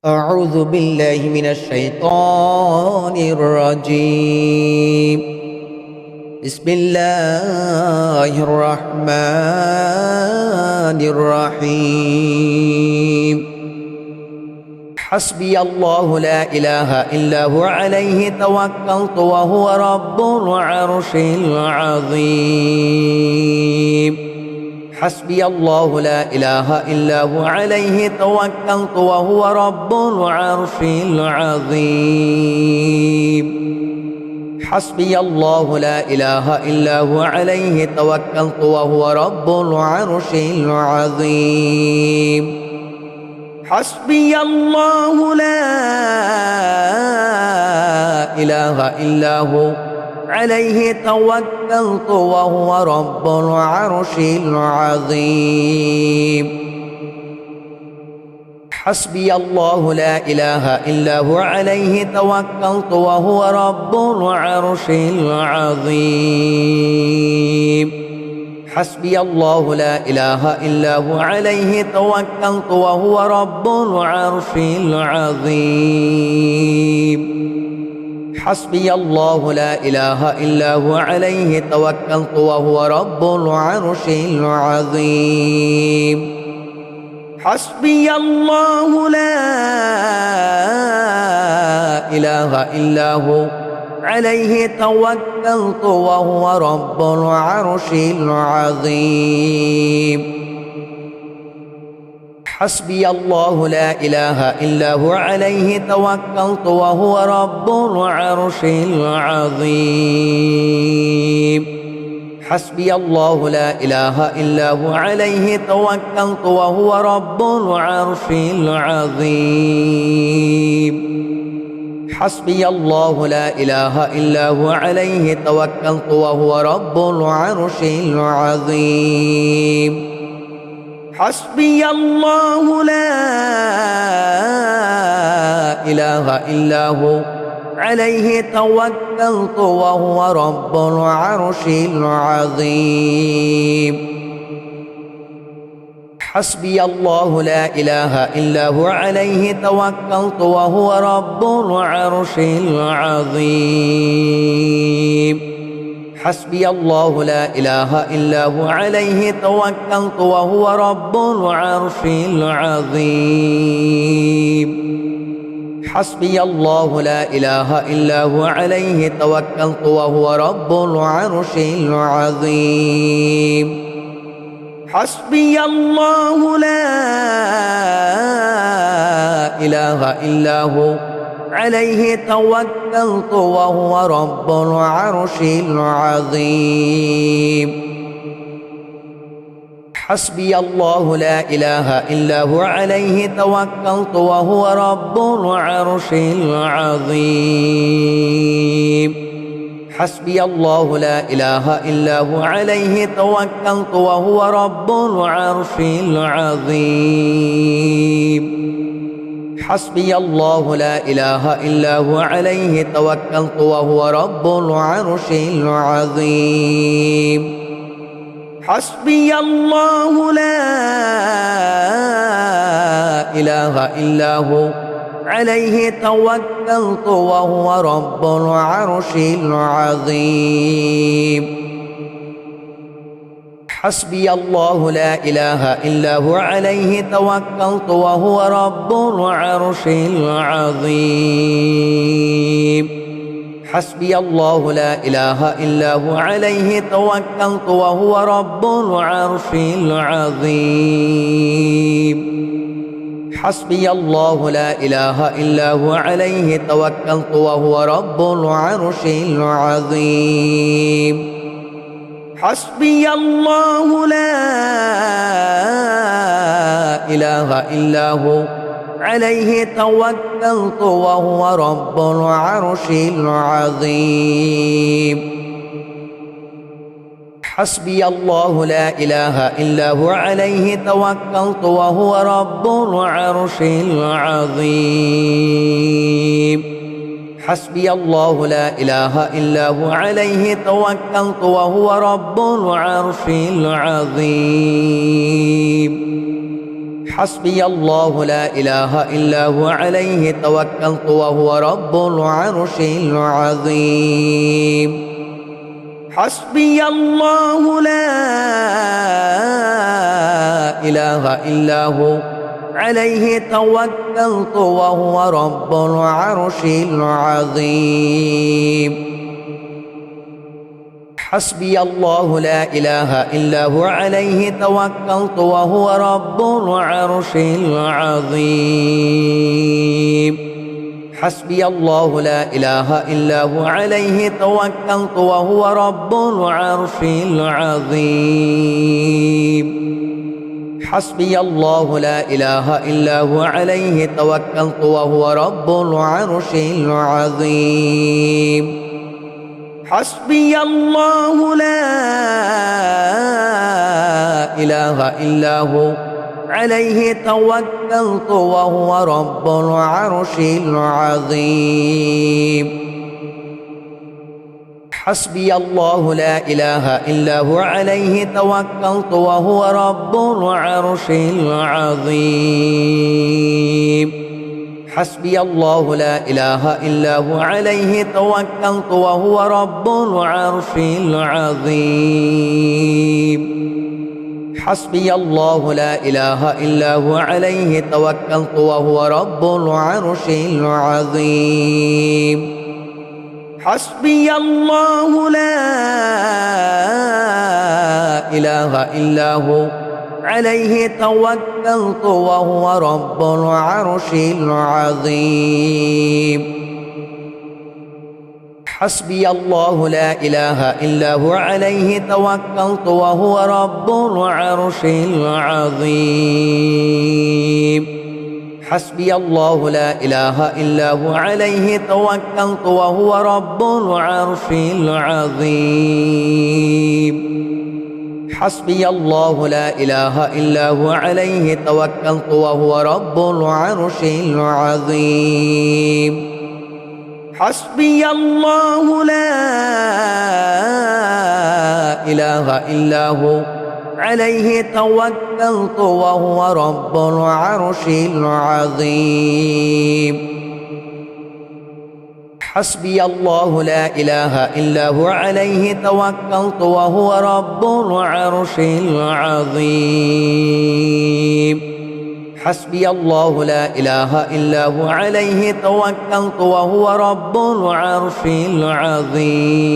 أعوذ بالله من الشيطان الرجيم. بسم الله الرحمن الرحيم. حسبي الله لا إله إلا هو عليه توكلت وهو رب العرش العظيم. حسبي الله لا إله إلا هو عليه توكلت وهو رب العرش العظيم. حسبي الله لا إله إلا هو عليه توكلت وهو رب العرش العظيم. حسبي الله لا إله إلا هو عليه توكلت وهو رب العرش العظيم. حسبي الله لا إله إلا هو عليه توكلت وهو رب العرش العظيم. حسبي الله لا إله إلا هو عليه توكلت وهو رب العرش العظيم. حسبي الله لا إله إلا هو عليه توكلت وهو رب العرش العظيم. حسبي الله لا إله إلا هو عليه توكلت وهو رب العرش العظيم. حسبي الله لا إله إلا هو عليه توكلت وهو رب العرش العظيم. حسبي الله لا إله إلا هو عليه توكلت وهو رب العرش العظيم. حسبي الله لا إله إلا هو عليه توكلت وهو رب العرش العظيم. حسبي الله لا إله إلا هو عليه توكلت وهو رب العرش العظيم. حسبي الله لا إله إلا هو عليه توكلت وهو رب العرش العظيم. حسبي الله لا إله إلا هو عليه توكلت وهو رب العرش العظيم. حسبي الله لا إله إلا هو عليه توكلت وهو رب العرش العظيم. حسبي الله لا إله إلا هو عليه توكلت وهو رب العرش العظيم. حسبي الله لا إله إلا هو عليه توكلت وهو رب العرش العظيم. حسبي الله لا إله إلا هو عليه توكلت وهو رب العرش العظيم. حسبي الله لا إله إلا هو عليه توكلت وهو رب العرش العظيم. حسبي الله لا إله إلا هو عليه توكلت وهو رب العرش العظيم. حسبي الله لا إله إلا هو عليه توكلت وهو رب العرش العظيم. حسبي الله لا إله إلا هو عليه توكلت وهو رب العرش العظيم. حسبي الله لا إله إلا هو عليه توكلت وهو رب العرش العظيم. حسبي الله لا إله إلا هو عليه توكلت وهو رب العرش العظيم. حسبي الله لا إله إلا هو عليه توكلت وهو رب العرش العظيم. حسبي الله لا إله إلا هو عليه توكلت وهو رب العرش العظيم. حسبي الله لا إله إلا هو عليه توكلت وهو رب العرش العظيم حسبي الله لا إله إلا هو عليه توكلت وهو رب العرش العظيم حسبي الله لا إله إلا هو عليه توكلت وهو رب العرش العظيم حسبي الله لا إله إلا هو عليه توكلت وهو رب العرش العظيم حسبي الله لا إله إلا هو عليه توكلت وهو رب العرش العظيم حسبي الله لا إله إلا هو عليه توكلت وهو رب العرش العظيم حسبي الله لا إله إلا هو عليه توكلت وهو رب العرش العظيم حسبي الله لا إله إلا هو عليه توكلت وهو رب العرش العظيم حسبي الله لا إله إلا هو عليه توكلت وهو رب العرش العظيم حسبي الله لا إله إلا هو عليه توكلت وهو رب العرش العظيم حسبي الله لا إله إلا هو عليه توكلت وهو رب العرش العظيم حسبي الله لا إله إلا هو عليه توكلت وهو رب العرش العظيم حسبي الله لا إله إلا هو عليه توكلت وهو رب العرش العظيم حسبي الله لا إله إلا هو عليه توكلت وهو رب العرش العظيم حسبي الله لا إله إلا هو عليه توكلت وهو رب العرش العظيم حسبي الله لا إله إلا هو عليه توكلت وهو رب العرش العظيم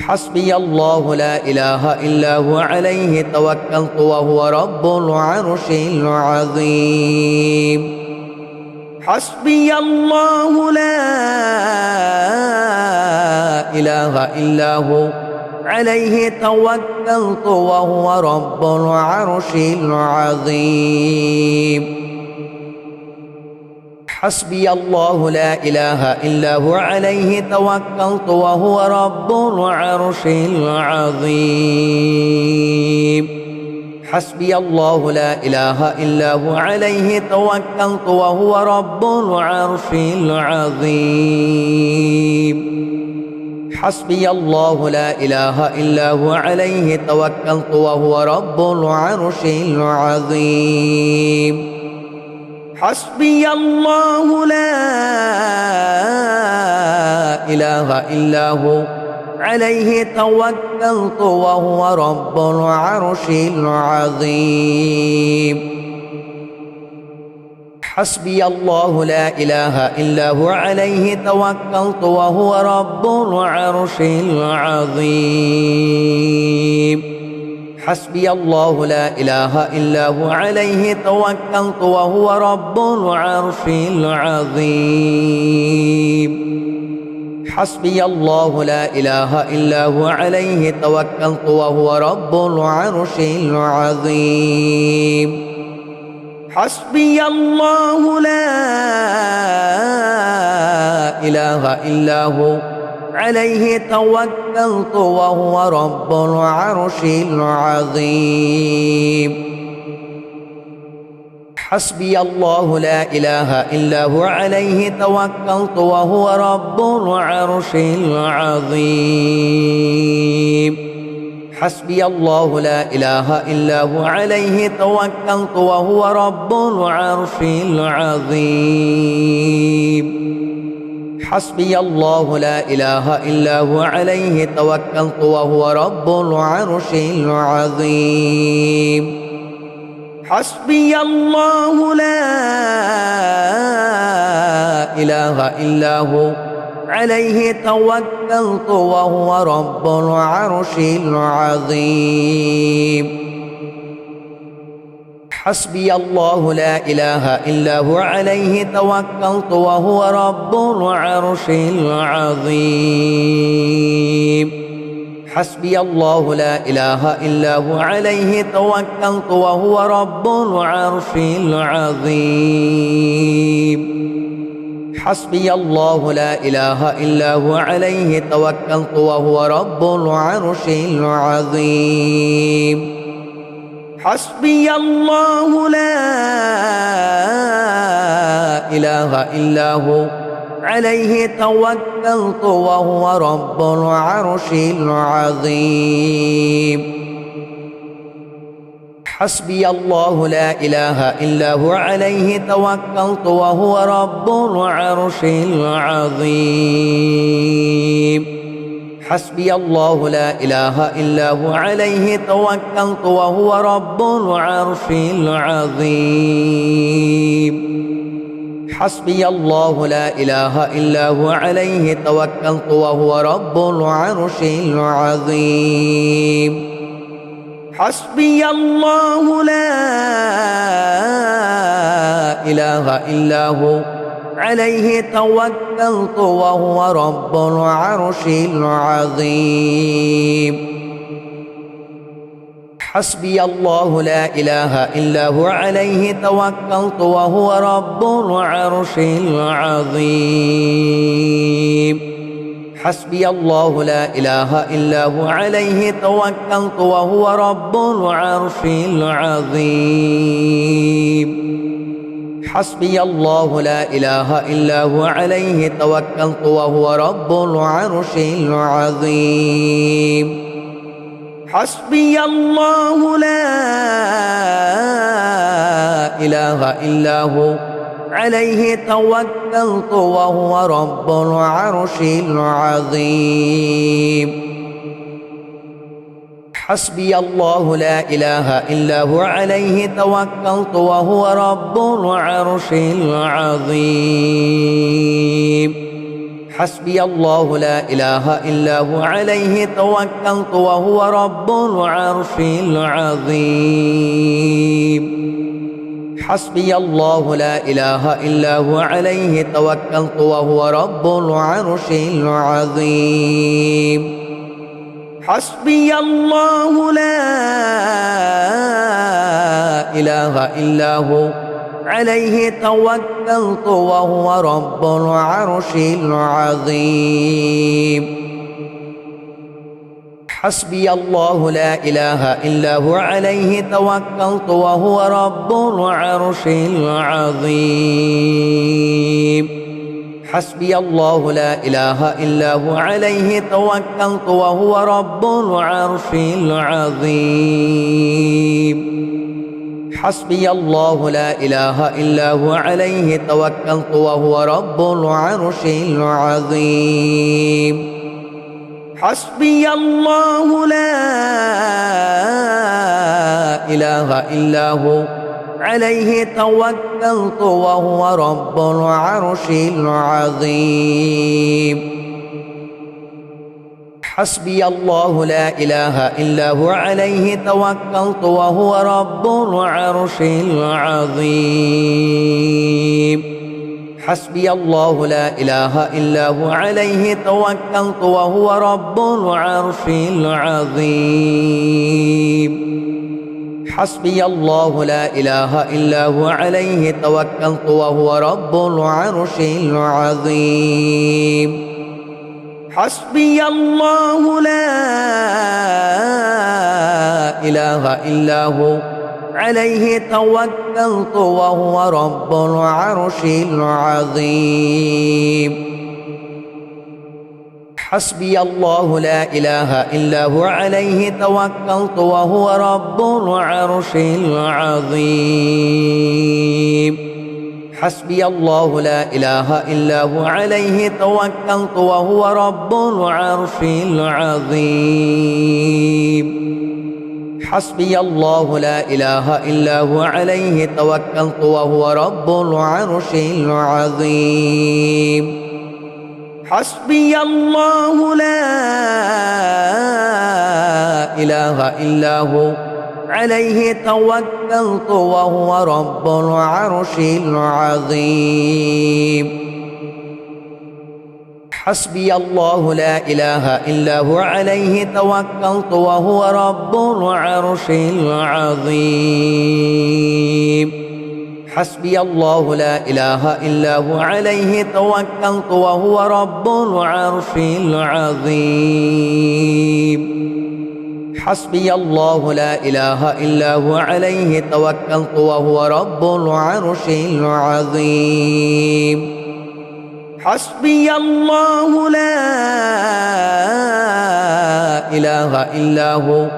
حسبي الله لا إله إلا هو عليه توكلت وهو رب العرش العظيم حسبي الله لا إله إلا هو عليه توكلت وهو رب العرش العظيم حسبي الله لا إله إلا هو عليه توكلت وهو رب العرش العظيم حسبي الله لا إله إلا هو عليه توكلت وهو رب العرش العظيم حسبي الله لا إله إلا هو عليه توكلت وهو رب العرش العظيم حسبي الله لا إله إلا هو عليه توكلت وهو رب العرش العظيم حسبي الله لا إله إلا هو عليه توكلت وهو رب العرش العظيم حسبي الله لا إله إلا هو عليه توكلت وهو رب العرش العظيم حسبي الله لا إله إلا هو عليه توكلت وهو رب العرش العظيم حسبي الله لا إله إلا هو عليه توكلت وهو رب العرش العظيم حسبي الله لا إله إلا هو عليه توكلت وهو رب العرش العظيم حسبي الله لا إله إلا هو عليه توكلت وهو رب العرش العظيم حسبي الله لا إله إلا هو عليه توكلت وهو رب العرش العظيم حسبي الله لا إله إلا هو عليه توكلت وهو رب العرش العظيم حسبي الله لا إله إلا هو عليه توكلت وهو رب العرش العظيم حسبي الله لا إله إلا هو عليه توكلت وهو رب العرش العظيم حسبي الله لا إله إلا هو عليه توكلت وهو رب العرش العظيم حسبي الله لا إله إلا هو عليه توكلت وهو رب العرش العظيم حسبي الله لا إله إلا هو عليه توكلت وهو رب العرش العظيم حسبي الله لا إله إلا هو عليه توكلت وهو رب العرش العظيم حسبي الله لا إله إلا هو عليه توكلت وهو رب العرش العظيم حسبي الله لا إله إلا هو عليه توكلت وهو رب العرش العظيم حسبي الله لا إله إلا هو عليه توكلت وهو رب العرش العظيم حسبي الله لا إله إلا هو عليه توكلت وهو رب العرش العظيم حسبي الله لا إله إلا هو عليه توكلت وهو رب العرش العظيم حسبي الله لا إله إلا هو عليه توكلت وهو رب العرش العظيم حسبي الله لا إله إلا هو عليه توكلت وهو رب العرش العظيم حسبي الله لا إله إلا هو عليه توكلت وهو رب العرش العظيم حسبي الله لا إله إلا هو عليه توكلت وهو رب العرش العظيم حسبي الله لا إله إلا هو عليه توكلت وهو رب العرش العظيم حسبي الله لا إله إلا هو عليه توكلت وهو رب العرش العظيم حسبي الله لا إله إلا هو عليه توكلت وهو رب العرش العظيم حسبي الله لا إله إلا هو عليه توكلت وهو رب العرش العظيم حسبي الله لا إله إلا هو عليه توكلت وهو رب العرش العظيم حسبي الله لا إله إلا هو عليه توكلت وهو رب العرش العظيم حسبي الله لا إله إلا هو عليه توكلت وهو رب العرش العظيم حسبي الله لا إله إلا هو عليه توكلت وهو رب العرش العظيم حسبي الله لا إله إلا هو عليه توكلت وهو رب العرش العظيم حسبي الله لا إله إلا هو عليه توكلت وهو رب العرش العظيم حسبي الله لا إله إلا هو عليه توكلت وهو رب العرش العظيم حسبي الله لا إله إلا هو عليه توكلت وهو رب العرش العظيم حسبي الله لا إله إلا هو عليه توكلت وهو رب العرش العظيم حسبي الله لا إله إلا هو عليه توكلت وهو رب العرش العظيم حسبي الله لا إله إلا هو عليه توكلت وهو رب العرش العظيم حسبي الله لا إله إلا هو عليه توكلت وهو رب العرش العظيم حسبي الله لا إله إلا هو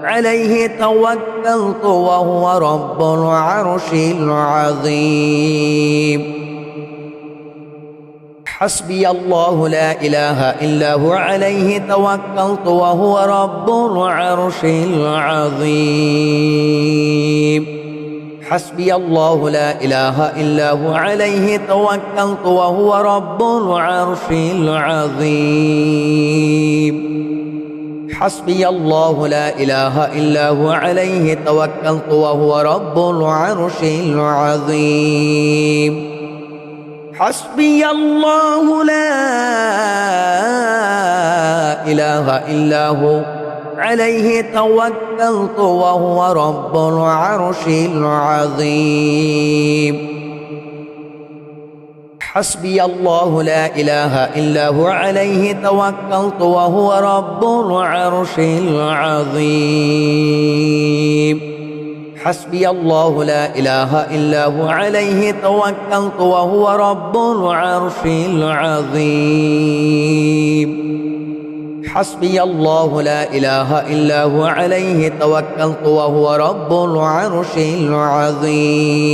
عليه توكلت وهو رب العرش العظيم حسبي الله لا إله إلا هو عليه توكلت وهو رب العرش العظيم حسبي الله لا إله إلا هو عليه توكلت وهو رب العرش العظيم حسبي الله لا إله إلا هو عليه توكلت وهو رب العرش العظيم حسبي الله لا إله إلا هو عليه توكلت وهو رب العرش العظيم حسبي الله لا إله إلا هو عليه توكلت وهو رب العرش العظيم حسبي الله لا إله إلا هو عليه توكلت وهو رب العرش العظيم حسبي الله لا إله إلا هو عليه توكلت وهو رب العرش العظيم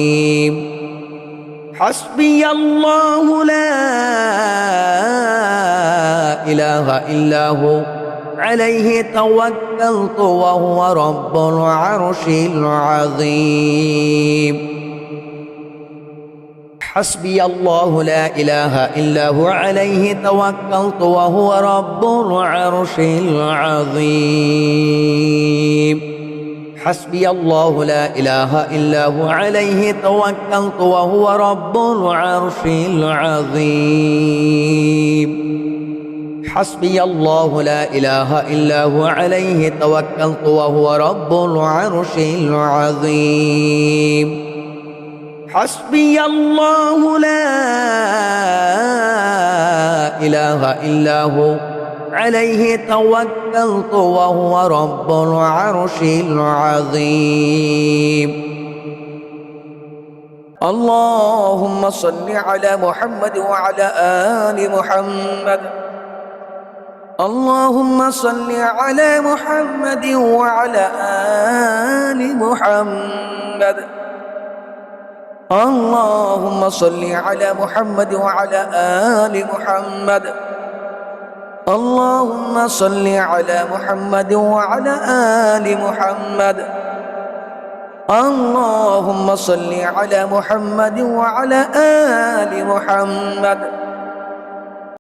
حسبي الله لا إله إلا هو عليه توكلت وهو رب العرش العظيم حسبي الله لا إله إلا هو عليه توكلت وهو رب العرش العظيم حسبي الله لا إله إلا هو عليه توكلت وهو رب العرش العظيم حسبي الله لا إله إلا هو عليه توكلت وهو رب العرش العظيم حسبي الله لا إله إلا هو عليه توكلت وهو رب العرش العظيم اللهم صل على محمد وعلى آل محمد اللهم صل على محمد وعلى آل محمد اللهم صل على محمد وعلى آل محمد اللهم صل على محمد وعلى آل محمد اللهم صل على محمد وعلى آل محمد